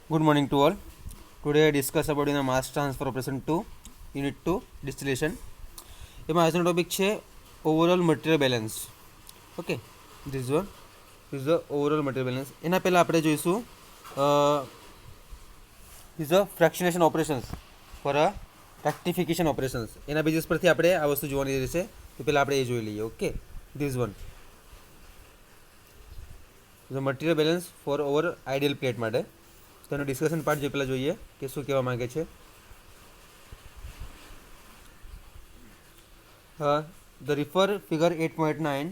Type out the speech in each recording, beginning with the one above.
Good morning to all. Today I discuss about mass transfer operation 2, unit 2 distillation. એમાં આજનો topic છે overall material balance. Okay, this one is the overall material balance. એના પહેલાં આપણે જોઈશું is a fractionation operations for a rectification operations. એના basis પરથી આપણે આ વસ્તુ જોવાની રહેશે. તો પહેલાં આપણે એ જોઈ લઈએ. Okay, this one the material balance for over ideal plate માટે. તો એનો ડિસ્કશન પાર્ટ જે પહેલાં જોઈએ કે શું કહેવા માગે છે. The refer figure 8.9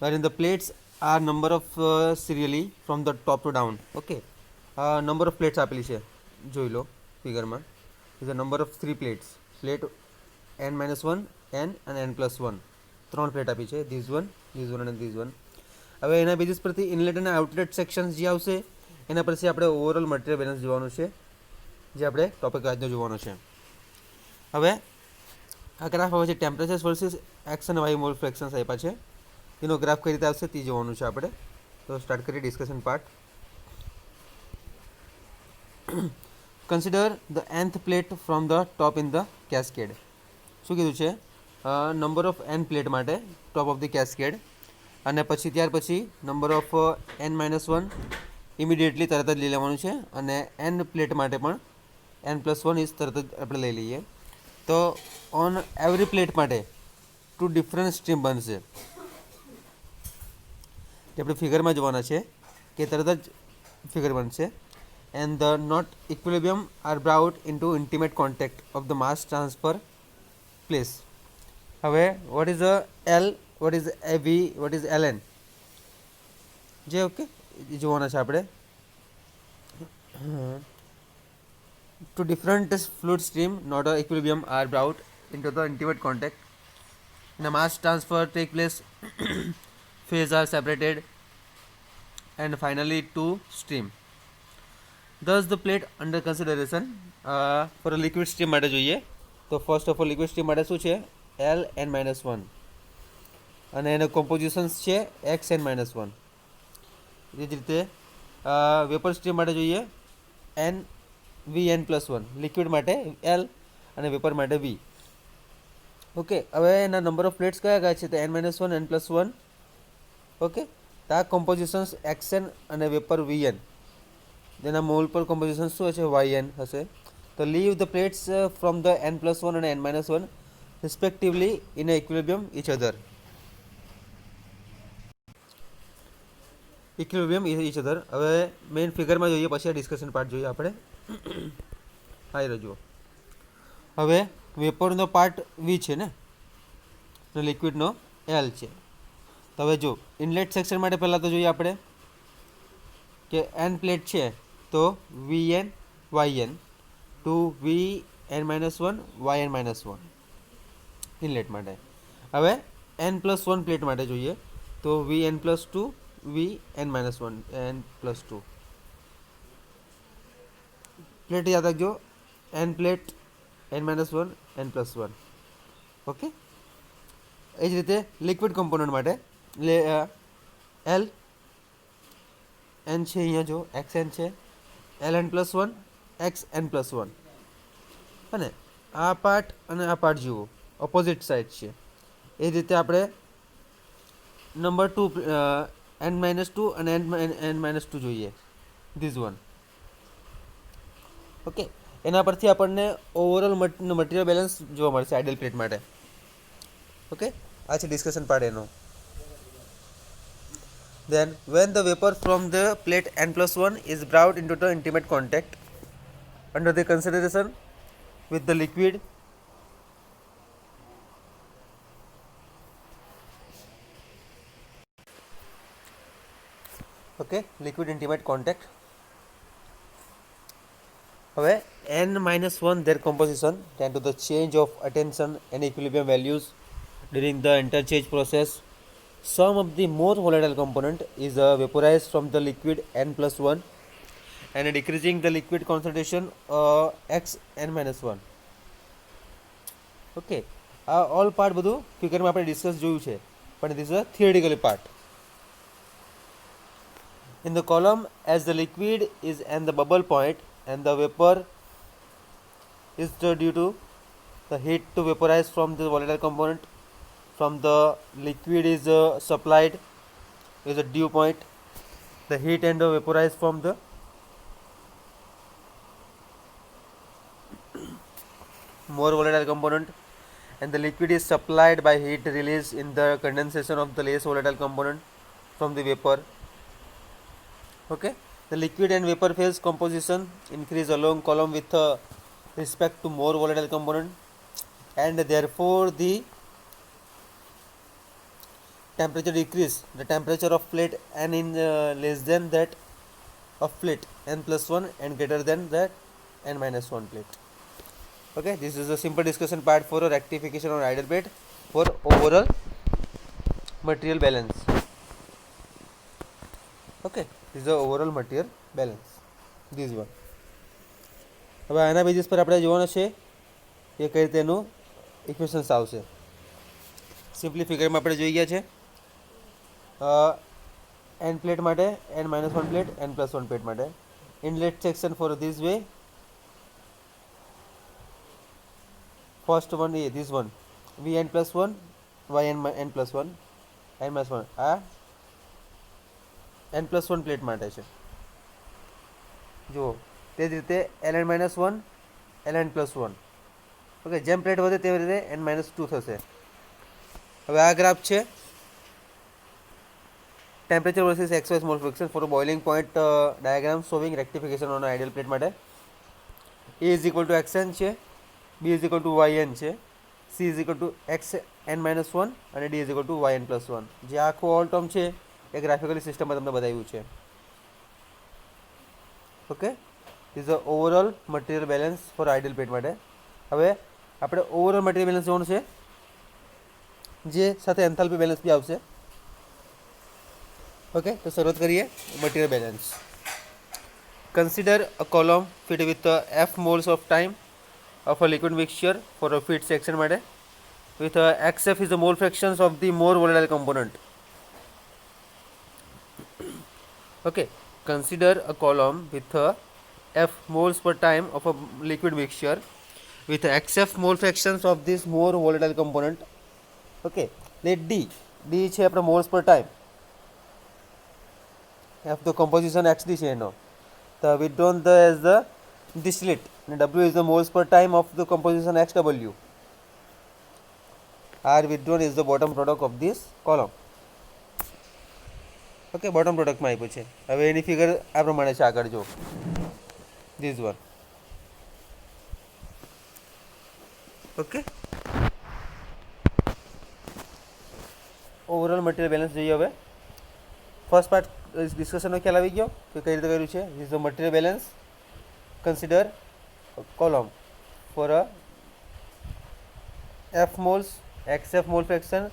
wherein the plates are number of serially from the top to down. Okay, number of plates આપેલી છે જોઈ લો ફિગરમાં. is a number of 3 plates, plate n-1, n અને n+1. 3 પ્લેટ આપી છે, this one અને this one. હવે એના basis પરથી ઇનલેટ અને આઉટલેટ સેક્શન્સ જે આવશે એના પરથી આપણે ઓવરઓલ મટીરિયલ બેલેન્સ જોવાનું છે, જે આપણે ટોપિક આજનો જોવાનો છે. હવે આ ગ્રાફ આવે છે ટેમ્પરેચર્સ વર્સિસ એક્સ અને વાય મોલ ફ્રેક્શન્સ આપ્યા છે. એનો ગ્રાફ કઈ રીતે આવશે તે જોવાનું છે આપણે. તો સ્ટાર્ટ કરીએ discussion part. Consider the nth plate from the top in the cascade. શું કીધું છે? નંબર ઓફ n પ્લેટ માટે ટોપ ઓફ ધ કેસ્કેડ, અને પછી ત્યાર પછી નંબર ઓફ n-1 ઇમિડિયેટલી તરત જ લઈ લેવાનું છે, અને n પ્લેટ માટે પણ n+1 ઇઝ તરત જ આપણે લઈ લઈએ. તો ઓન એવરી પ્લેટ માટે 2 ડિફરન્ટ સ્ટ્રીમ બનશે. જે આપણે ફિગરમાં જોવાના છે કે તરત જ ફિગર બનશે. And the not equilibrium are brought into intimate contact of the mass transfer place. હવે what is L, what is a V, what is L N, જે ઓકે જોવાના છે આપણે. Two different fluid stream not a equilibrium are brought into the intimate contact. In a mass transfer take place, phase are separated, and finally two stream. Thus the plate under consideration for a liquid stream માટે જોઈએ તો first of all liquid stream માટે શું છે? Ln-1, અને એનો કોમ્પોઝિશન્સ છે Xn-1. એ જ રીતે વેપર સ્ટ્રીમ માટે જોઈએ Vn+1, લિક્વિડ માટે L અને વેપર માટે V. ઓકે, હવે એના નંબર ઓફ પ્લેટ્સ કયા કયા છે? તો n-1, n+1. ઓકે, તો આ કોમ્પોઝિશન્સ Xn અને વેપર Vn. તેના મોલ પર કોમ્પોઝિશન શું હશે? Yn હશે. તો leave the plates from the n+1 અને n-1 respectively in equilibrium each other. Equilibrium each other. હવે મેઇન ફિગરમાં જોઈએ, પછી આ ડિસ્કશન પાર્ટ જોઈએ આપણે. હા, એ રજૂ. હવે વેપરનો પાર્ટ V છે ને, તો લિક્વિડનો L છે. તો હવે જો ઇનલેટ સેક્શન માટે પહેલાં તો જોઈએ આપણે કે n પ્લેટ છે તો Vn Yn two Vn-1 Yn-1 inlet માટે. હવે n+1 પ્લેટ માટે જોઈએ તો Vn+2 Vn-1 n+2 પ્લેટ યાદ રાખજો, n plate n-1 n+1. Okay, એ જ રીતે લિક્વિડ કમ્પોનન્ટ માટે L n છે, અહીંયા જો Xn છે, Ln+1 Xn+1. અને આ પાર્ટ અને આ પાર્ટ જુઓ ઓપોઝિટ સાઇડ છે. એ જ રીતે આપણે નંબર 2 n-2 અને n-2 જોઈએ, ધીસ વન. ઓકે, એના પરથી આપણને ઓવરઓલ મટીરિયલ બેલેન્સ જોવા મળશે આઈડિયલ પ્લેટ માટે. ઓકે, આ છે ડિસ્કશન પાર્ટ એનો. Then when the vapor from the plate n+1 is brought into the intimate contact under the consideration with the liquid, okay, liquid intimate contact. હવે n-1 their composition tend to the change of attention and equilibrium values during the interchange process. Some of the more volatile component is vaporized from the liquid n+1 and decreasing the liquid concentration Xn-1. Okay, આ all part બધું ફિગરમાં આપણે discuss જોયું છે, પણ this is a theoretical part. In the column, as the liquid is at the bubble point and the vapor is due to the heat to vaporize from the volatile component from the liquid is supplied is a dew point, the heat and vaporize from the more volatile component, and the liquid is supplied by heat release in the condensation of the less volatile component from the vapor. Okay, the liquid and vapor phase composition increase along column with respect to more volatile component, and therefore the temperature decrease. The temperature of plate n in less than that of plate n plus 1 and greater than that n minus 1 plate. Okay, this is a simple discussion part for a rectification on ideal plate for overall material balance. Okay, this is the overall material balance. This one. હવે આના basis પર આપણે જોવાનું છે એ કઈ રીતે એનું equations આવશે. સિમ્પલી ફિગરમાં આપણે જોઈ ગયા છે n પ્લેટ માટે n-1 પ્લેટ n+1 પ્લેટ માટે inlet section for this way. First one A this one vn+1 yn+1 n+1 આ n+1 પ્લેટ માટે છે. જુઓ તે જ રીતે ln-1 ln+1. ઓકે, જેમ પ્લેટ વધે તેવી રીતે n-2 થશે. હવે આ ગ્રાફ છે temperature versus XY small fraction for boiling point diagram showing rectification on ideal plate માટે. A = xn છે, B = yn છે, C = xn-1 અને D = yn+1. જે આખું ઓલ ટર્મ છે એ ગ્રાફિકલી સિસ્ટમમાં તમને બતાવ્યું છે. Okay, is the overall material balance for ideal plate માટે. હવે આપણે ઓવરઓલ મટીરિયલ બેલેન્સ જોવાનું છે જે સાથે એન્થાલ્પી બેલેન્સ બી આવશે. ઓકે, તો શરૂઆત કરીએ material balance. Consider a column fit with f moles of time of a liquid mixture for a fit section માટે with xf is the mole fractions of the more volatile component. Okay, consider a column with f moles per time of a liquid mixture with xf mole fractions of this more volatile component. Okay, let d છે આપણે moles per time, f the composition xd છે એનો, the withdrawn the as the distillate and w is the moles per time of the composition xw. r withdrawn is the bottom product of this column. Okay, bottom પ્રોડક્ટમાં આપ્યું છે. હવે એની figure આ પ્રમાણે છે, આગળ જો this one. Okay, overall material balance જોઈએ. હવે ફર્સ્ટ પાર્ટ ડિસ્કશનનો ખ્યાલ આવી ગયો કે કઈ રીતે કર્યું છે. This the material balance. Consider column for f moles, xf mole fraction,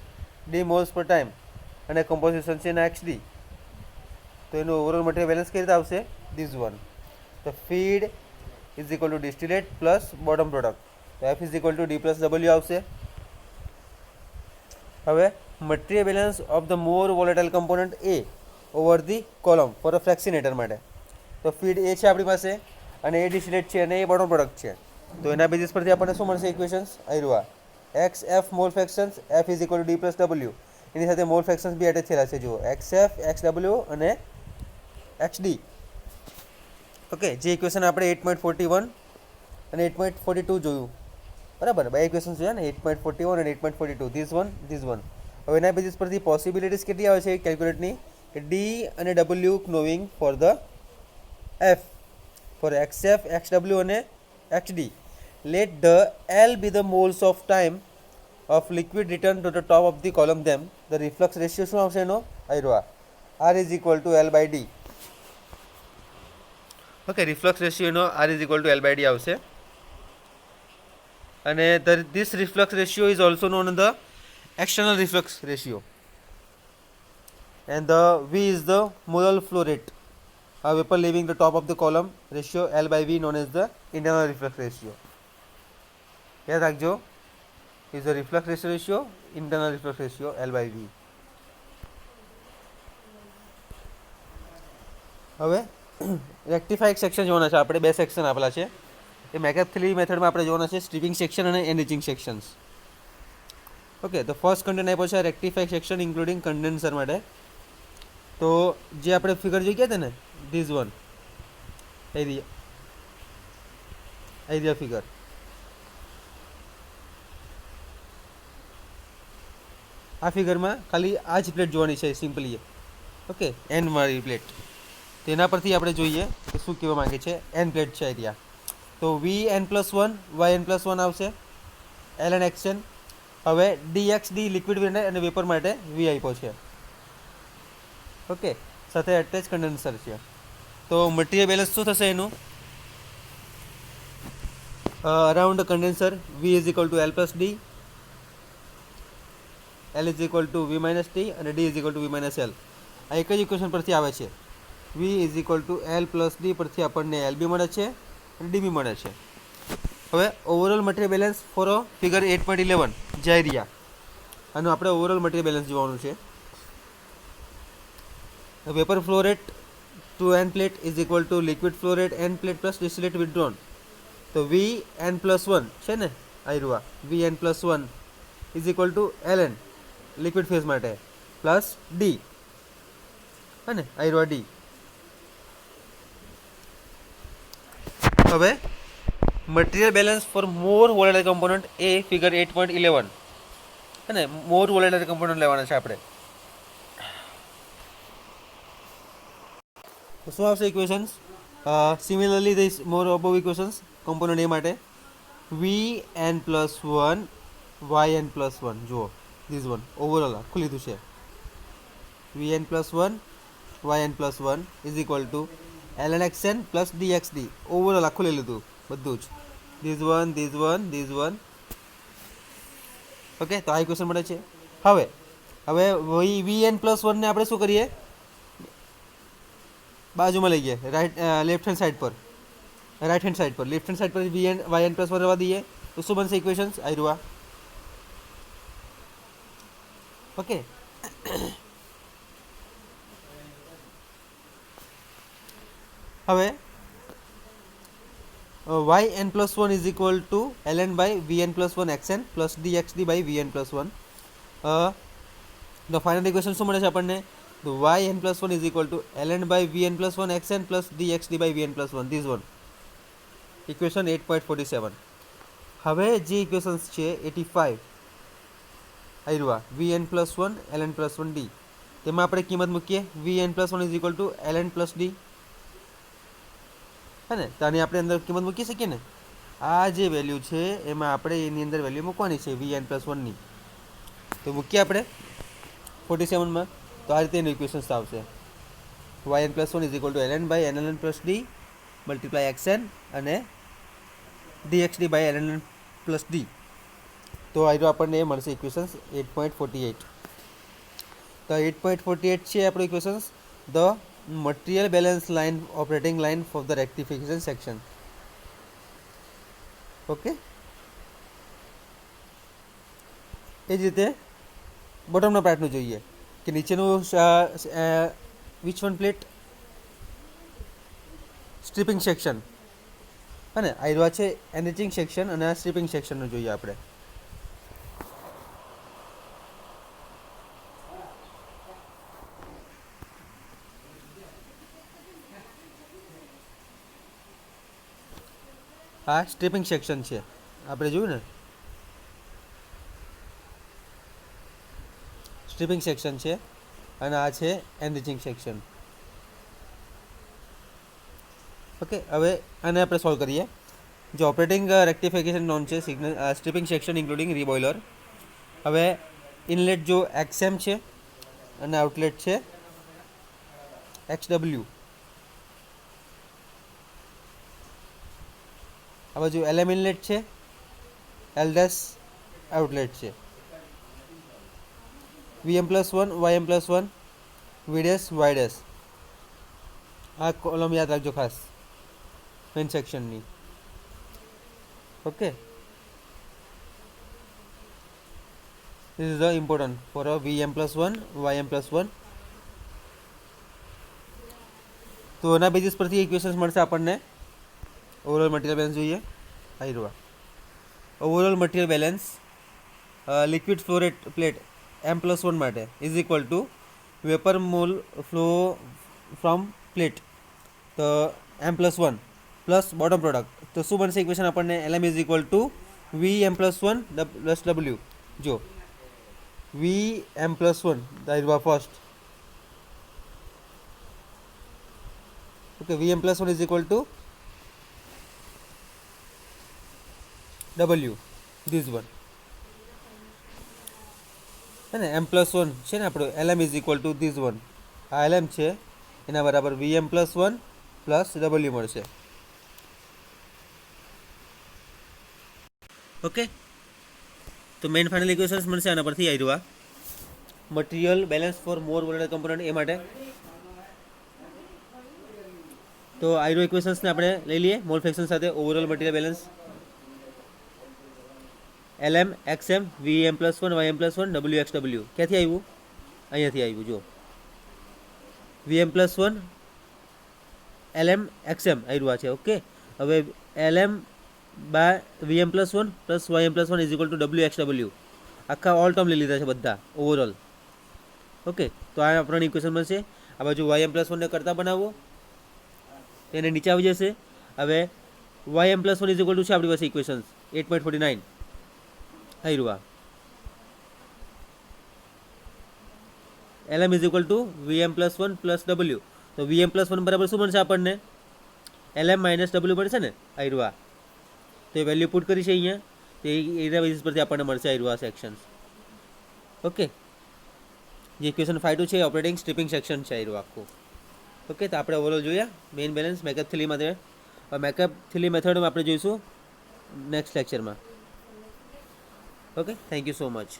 d moles per time અને કમ્પોઝિશન છે એના xd. તો એનું ઓવરઓલ મટીરિયલ બેલેન્સ કઈ રીતે આવશે? This one. તો feed is equal to distillate plus bottom product. તો f is equal to d plus w આવશે. હવે material balance of the more volatile component A over the column for a fractionator માટે. તો feed એ છે આપણી પાસે અને એ ડિસ્ટિલેટ છે અને એ બોટમ પ્રોડક્ટ છે. તો એના બેઝિસ પરથી આપણને શું મળશે ઇક્વેશન્સ? આવ્યું X F mole fractions f is equal to d plus w. એની સાથે મોલ ફ્રેક્શન્સ બી એટેચ થયેલા છે. જુઓ xf xw અને xd. ઓકે, જે ઇક્વેશન આપણે 8.41 અને 8.42 જોયું, બરાબર, બે ઇક્વેશન જોયા ને, 8.41 અને 8.42. This one. હવે એના બેઝિસ પરથી પોસિબિલિટીઝ કેટલી આવે છે કેલ્ક્યુલેટની કે ડી અને W knowing for the F for xf xw અને xd. Let the L be the moles of time of liquid return to the top of the column. Them the reflux ratio શું આવશે એનો? આયરો R is equal to L by D. Okay, reflux ratio એનો R is equal to L by D આવશે. અને this reflux ratio is also known as the external reflux ratio and the V is the molar flow rate. Vapor leaving the top of the column ratio L by V known as the internal reflux ratio. યાદ રાખજો, is the reflux ratio, internal reflux ratio L by V. હવે rectified section જોવાના છે આપણે. બે section આપેલા છે એ makeup 3 મેથડમાં આપણે જોવાના છે, સ્ટ્રીપિંગ સેક્શન અને એનરિચિંગ સેક્શન્સ. ઓકે, તો ફર્સ્ટ કન્ટેન્ટ આપ્યો છે રેક્ટિફાઈડ સેક્શન ઇન્ક્લુડિંગ કન્ડેન્સર માટે. તો જે આપણે ફિગર જોઈ ગયા હતા ને, ધીઝ વન એરિયા ફિગર, આ ફિગરમાં ખાલી આ જ પ્લેટ જોવાની છે સિમ્પલી. ઓકે, એન વાળી પ્લેટ. તેના પરથી આપણે જોઈએ કે શું કહેવા માંગે છે. એન પ્લેટ છે એરિયા, તો Vn+1 Yn+1 આવશે, Ln xn. હવે dxd લિક્વિડ અને વેપર માટે V આપ્યો છે. ઓકે, સાથે એટેચ કન્ડેન્સર છે. તો મટીરિયલ બેલેન્સ શું થશે એનું? Around condenser V is equal to L plus D, L is equal to V minus T અને D is equal to V minus L. આ એક જ ઇક્વેશન પરથી આવે છે. V is equal to L plus D પરથી આપણને LB મળે છે અને DB મળે છે. હવે overall material balance for figure 8.11 જે એરિયા, આનું આપણે ઓવરઓલ મટીરિયલ બેલેન્સ જોવાનું છે. Vapour flow rate to N plate is equal to liquid flow rate N plate plus distillate withdrawn. તો Vn+1 છે ને આયરુઆ, Vn+1 is equal to Ln liquid phase માટે પ્લસ D અને આયરુઆ D. હવે material balance for more volatile component A figure 8.11 અને મોર volatile component લેવાના છે આપણે. તો શું આવશે equations? Similarly this more above equations component A માટે Vn+1 Yn+1, જુઓ ધીસ વન ઓવરઓલ આખું લીધું છે. Vn+1 Yn+1 is equal to Ln xn plus dxd, overall આખું લઈ લીધું બધું જ. This one. ઓકે, તો આ ઇક્વેશન મળે છે. હવે Vn+1 ને આપણે શું કરીએ? બાજુમાં લઈ ગયા, લેફ્ટ હેન્ડ સાઈડ પર લેફ્ટ હેન્ડ સાઈડ પર Yn+1 રહેવા દઈએ તો શું બનશે ઇક્વેશન્સ? આયરુઆ. ઓકે, હવે Yn+1 is equal to Ln by Vn+1 xn plus dxd by Vn+1. તો ફાઇનલ ઇક્વેશન શું મળે છે આપણને? તો Yn+1 is equal to Ln by Vn+1 xn plus dxd by Vn+1, this one equation 8.47. હવે જે equations છે 85 આયરુઆ Vn+1 Ln+1 D, તેમાં આપણે કિંમત મૂકીએ. Vn+1 is equal to Ln plus D હે ને, તો આની આપણે અંદર કિંમત મૂકી શકીએ ને. આ જે વેલ્યુ છે એમાં આપણે એની અંદર વેલ્યુ મૂકવાની છે Vn+1 ની. તો મૂકીએ આપણે 47માં. તો આ રીતે એનું ઇક્વેશન્સ આવશે. Yn+1 is equal to Ln by Ln plus D multiply xn અને dxd by Ln plus D. તો આ આપણને એ મળશે ઇક્વેશન્સ 8.48. તો 8.48 છે આપણું equations, the material balance line operating line for the rectification section. Okay, એ જ રીતે બોટમના પાર્ટનું જોઈએ કે નીચેનું which one plate stripping section અને આયરુઆ છે એનરિચિંગ સેક્શન અને આ સ્ટ્રીપિંગ સેક્શનનું જોઈએ આપણે. આ સ્ટ્રીપિંગ સેક્શન છે આપણે જોયું ને, સ્ટ્રીપિંગ સેક્શન છે અને આ છે એનરિચિંગ સેક્શન. ઓકે, હવે આને આપણે સોલ્વ કરીએ. જો ઓપરેટિંગ રેક્ટિફિકેશન નોન છે સ્ટ્રીપિંગ સેક્શન ઇન્ક્લુડિંગ રીબોઇલર. હવે ઇનલેટ જો XM છે અને આઉટલેટ છે XW. આ બાજુ LM ઇનલેટ છે, L ડેશ આઉટલેટ છે. Vm+1 Ym+1 V dash Y dash. આ કોલમ યાદ રાખજો ખાસ મેઇન સેક્શનની. Okay, this is the important for a Vm+1 Ym+1 તો એના બેઝિસ પરથી ઇક્વેશન્સ મળશે આપણને. ઓવરઓલ મટીરિયલ બેલેન્સ જોઈએ. આવી રહ્યો overall material balance liquid flow rate plate M+1 માટે is equal two vapour mall flow from plate તો M+1 પ્લસ બોટમ પ્રોડક્ટ. તો શું બનશે ઇક્વેશન આપણને? LM is equal to VM+1 plus W. જો VM+1 દાયરવા first. Okay, VM+1 is equal to W this one है ને. M+1 છે ને આપણું LM is equal to this one. આ LM છે એના બરાબર VM+1 પ્લસ W મળશે. ઓકે, તો મેઇન ફાઇનલ ઇક્વેશન્સ મળશે આના પરથી. આવી રહ્યું material balance for more volatile component A માટે. તો આઈરો ઇક્વેશન્સને આપણે લઈ લઈએ મોલ ફ્રેક્શન સાથે. Overall material balance LM XM VM+1 YM+1 WXW. ક્યાંથી આવ્યું? અહીંયાથી આવ્યું. જો VM+1 LM XM આવ્યું છે. ઓકે, હવે LM by VM+1 plus YM+1 is equal to WXW. આખા ઓલ ટર્મ લઈ લીધા છે બધા ઓવરઓલ. ઓકે, તો આ આપણને ઇક્વેશન મળશે. આ બાજુ YM+1 ને કરતા બનાવો, તેને નીચે આવી જશે. હવે YM+1 ઇઝ ઇક્વલ ટુ છે આપણી પાસે ઇક્વેશન્સ 8.49 થઈ રહ્યું. LM is equal to VM+1 plus W. તો VM+1 બરાબર શું બનશે આપણને? LM માઇનસ W બનશે ને. આવી રહ્યું. તો એ વેલ્યુ પુટ કરી છે અહીંયા. તો એના બેઝિસ પરથી આપણને મળશે આવી રહ્યું સેક્શન્સ. ઓકે, જે ઇક્વેશન 5 છે ઓપરેટિંગ સ્ટ્રીપિંગ સેક્શન છે આવી રહ્યું આખું. ઓકે, તો આપણે ઓવરઓલ જોઈએ મેઇન બેલેન્સ મેકઅપ થિલી માટે. મેકઅપ થિલી મેથડમાં આપણે જોઈશું નેક્સ્ટ લેક્ચરમાં. Okay, thank you so much.